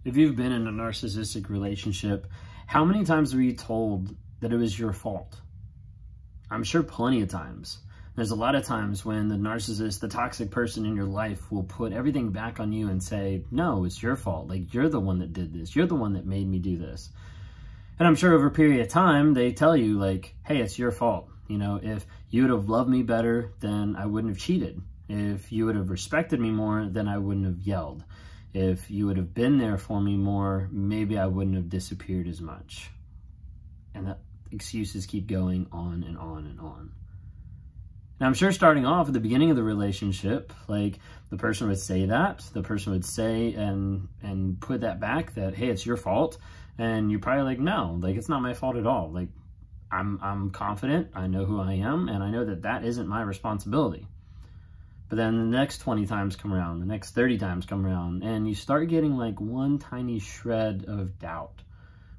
If you've been in a narcissistic relationship, how many times were you told that it was your fault? I'm sure plenty of times. There's a lot of times when the narcissist, the toxic person in your life, will put everything back on you and say, no, it's your fault. Like, you're the one that did this. You're the one that made me do this. And I'm sure over a period of time, they tell you like, hey, it's your fault. You know, if you would have loved me better, then I wouldn't have cheated. If you would have respected me more, then I wouldn't have yelled. If you would have been there for me more, maybe I wouldn't have disappeared as much. And the excuses keep going on and on and on. And I'm sure starting off at the beginning of the relationship, like the person would say that, the person would say and put that back that, hey, it's your fault. And you're probably like, no, like it's not my fault at all. Like I'm confident, I know who I am, and I know that that isn't my responsibility. But then the next 20 times come around, the next 30 times come around, and you start getting like one tiny shred of doubt,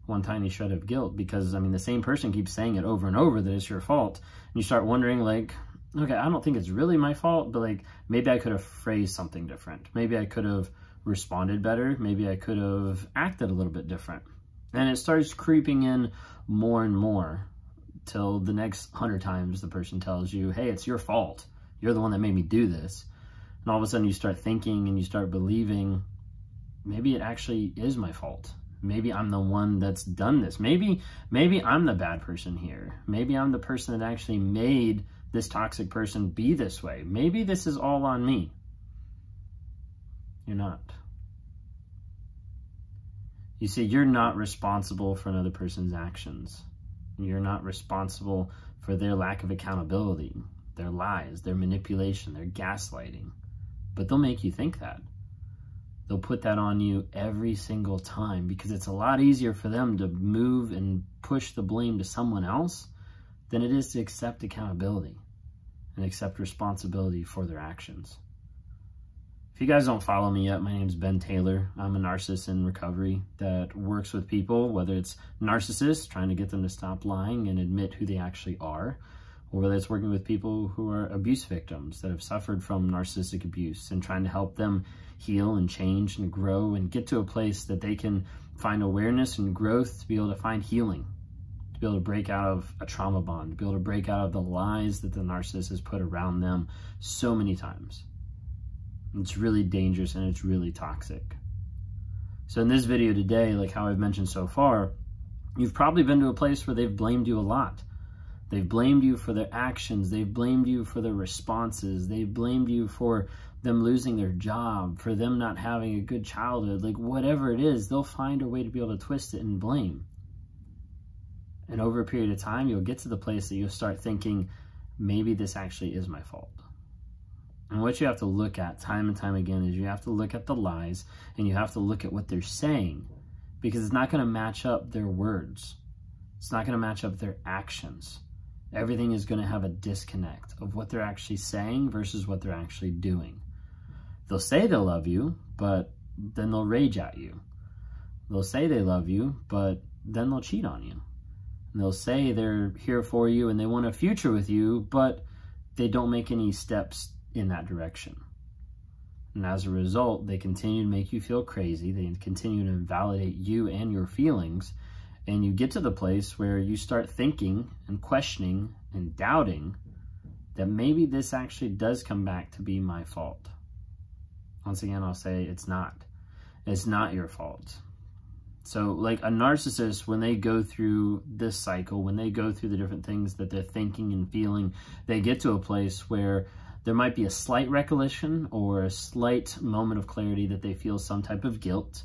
one tiny shred of guilt, because I mean, the same person keeps saying it over and over that it's your fault. And you start wondering like, okay, I don't think it's really my fault, but like maybe I could have phrased something different. Maybe I could have responded better. Maybe I could have acted a little bit different. And it starts creeping in more and more till the next 100 times the person tells you, hey, it's your fault. You're the one that made me do this. And all of a sudden you start thinking and you start believing, maybe it actually is my fault. Maybe I'm the one that's done this. Maybe I'm the bad person here. Maybe I'm the person that actually made this toxic person be this way. Maybe this is all on me. You're not. You see, you're not responsible for another person's actions. You're not responsible for their lack of accountability, their lies, their manipulation, their gaslighting. But they'll make you think that. They'll put that on you every single time because it's a lot easier for them to move and push the blame to someone else than it is to accept accountability and accept responsibility for their actions. If you guys don't follow me yet, my name's Ben Taylor. I'm a narcissist in recovery that works with people, whether it's narcissists, trying to get them to stop lying and admit who they actually are, or whether it's working with people who are abuse victims that have suffered from narcissistic abuse and trying to help them heal and change and grow and get to a place that they can find awareness and growth to be able to find healing, to be able to break out of a trauma bond, to be able to break out of the lies that the narcissist has put around them so many times. It's really dangerous and it's really toxic. So in this video today, like how I've mentioned so far, you've probably been to a place where they've blamed you a lot. They've blamed you for their actions. They've blamed you for their responses. They've blamed you for them losing their job, for them not having a good childhood. Like whatever it is, they'll find a way to be able to twist it and blame. And over a period of time, you'll get to the place that you'll start thinking, maybe this actually is my fault. And what you have to look at time and time again is you have to look at the lies and you have to look at what they're saying, because it's not going to match up their words. It's not going to match up their actions. Everything is going to have a disconnect of what they're actually saying versus what they're actually doing. They'll say they love you, but then they'll rage at you. They'll say they love you, but then they'll cheat on you. And they'll say they're here for you and they want a future with you, but they don't make any steps in that direction. And as a result, they continue to make you feel crazy. They continue to invalidate you and your feelings. And you get to the place where you start thinking and questioning and doubting that maybe this actually does come back to be my fault. Once again, I'll say it's not. It's not your fault. So like a narcissist, when they go through this cycle, when they go through the different things that they're thinking and feeling, they get to a place where there might be a slight recollection or a slight moment of clarity that they feel some type of guilt.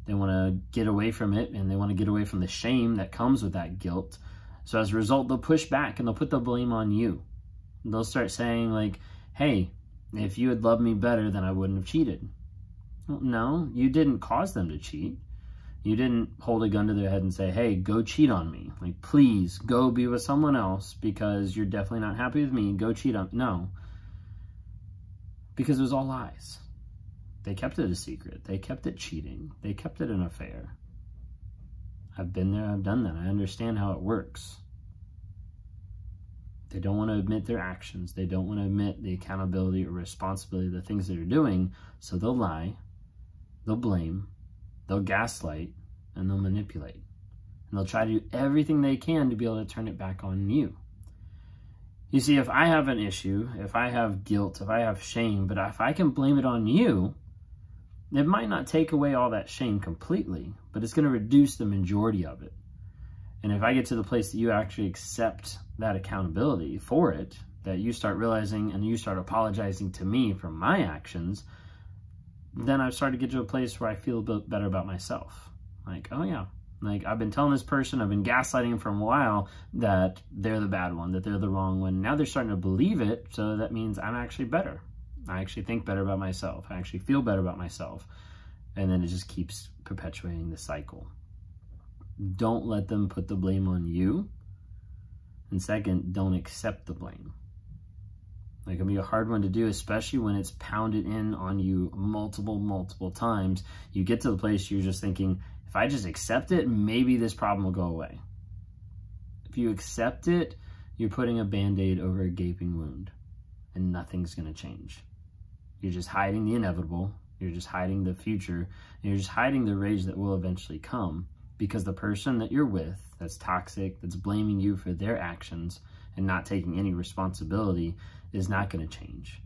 They want to get away from it and they want to get away from the shame that comes with that guilt. So as a result, they'll push back and they'll put the blame on you. They'll start saying like, hey, if you had loved me better, then I wouldn't have cheated. Well, no, you didn't cause them to cheat. You didn't hold a gun to their head and say, hey, go cheat on me. Like, please go be with someone else because you're definitely not happy with me. Go cheat on me. No. Because it was all lies. They kept it a secret. They kept it cheating. They kept it an affair. I've been there. I've done that. I understand how it works. They don't want to admit their actions. They don't want to admit the accountability or responsibility of the things that they're doing. So they'll lie. They'll blame. they'll gaslight, and they'll manipulate. And they'll try to do everything they can to be able to turn it back on you. You see, if I have an issue, if I have guilt, if I have shame, but if I can blame it on you, it might not take away all that shame completely, but it's going to reduce the majority of it. And if I get to the place that you actually accept that accountability for it, that you start realizing and you start apologizing to me for my actions, then I've started to get to a place where I feel a bit better about myself. Like, oh yeah, like I've been telling this person, I've been gaslighting them for a while that they're the bad one, that they're the wrong one. Now they're starting to believe it, so that means I'm actually better. I actually think better about myself. I actually feel better about myself. And then it just keeps perpetuating the cycle. Don't let them put the blame on you. And second, don't accept the blame. Like, it can be a hard one to do, especially when it's pounded in on you multiple times. You get to the place you're just thinking, if I just accept it, maybe this problem will go away. If you accept it, you're putting a Band-Aid over a gaping wound, and nothing's going to change. You're just hiding the inevitable. You're just hiding the future. And you're just hiding the rage that will eventually come, because the person that you're with that's toxic, that's blaming you for their actions and not taking any responsibility, is not going to change.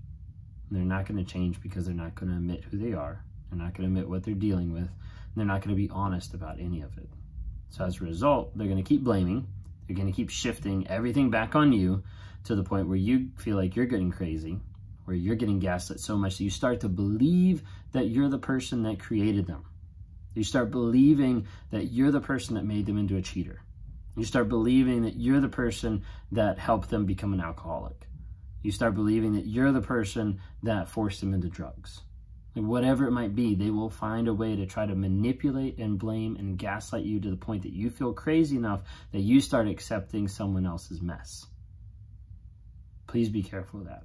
And they're not going to change because they're not going to admit who they are. They're not going to admit what they're dealing with. They're not going to be honest about any of it. So as a result, they're going to keep blaming. They're going to keep shifting everything back on you to the point where you feel like you're getting crazy, where you're getting gaslit so much that you start to believe that you're the person that created them. You start believing that you're the person that made them into a cheater. You start believing that you're the person that helped them become an alcoholic. You start believing that you're the person that forced them into drugs. Like, whatever it might be, they will find a way to try to manipulate and blame and gaslight you to the point that you feel crazy enough that you start accepting someone else's mess. Please be careful of that.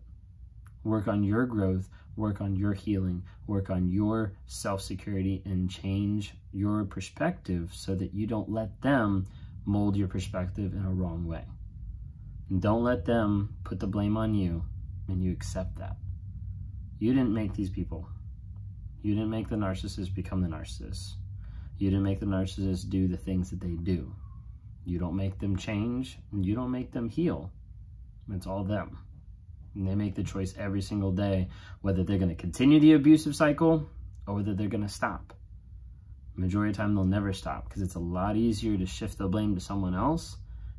Work on your growth, work on your healing, work on your self-security, and change your perspective so that you don't let them mold your perspective in a wrong way. And don't let them put the blame on you, and you accept that. You didn't make these people. You didn't make the narcissist become the narcissist. You didn't make the narcissist do the things that they do. You don't make them change, and you don't make them heal. It's all them. And they make the choice every single day whether they're going to continue the abusive cycle or whether they're going to stop. The majority of the time, they'll never stop, because it's a lot easier to shift the blame to someone else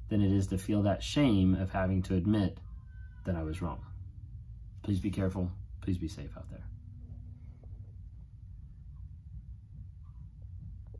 than it is to feel that shame of having to admit that I was wrong. Please be careful. Please be safe out there.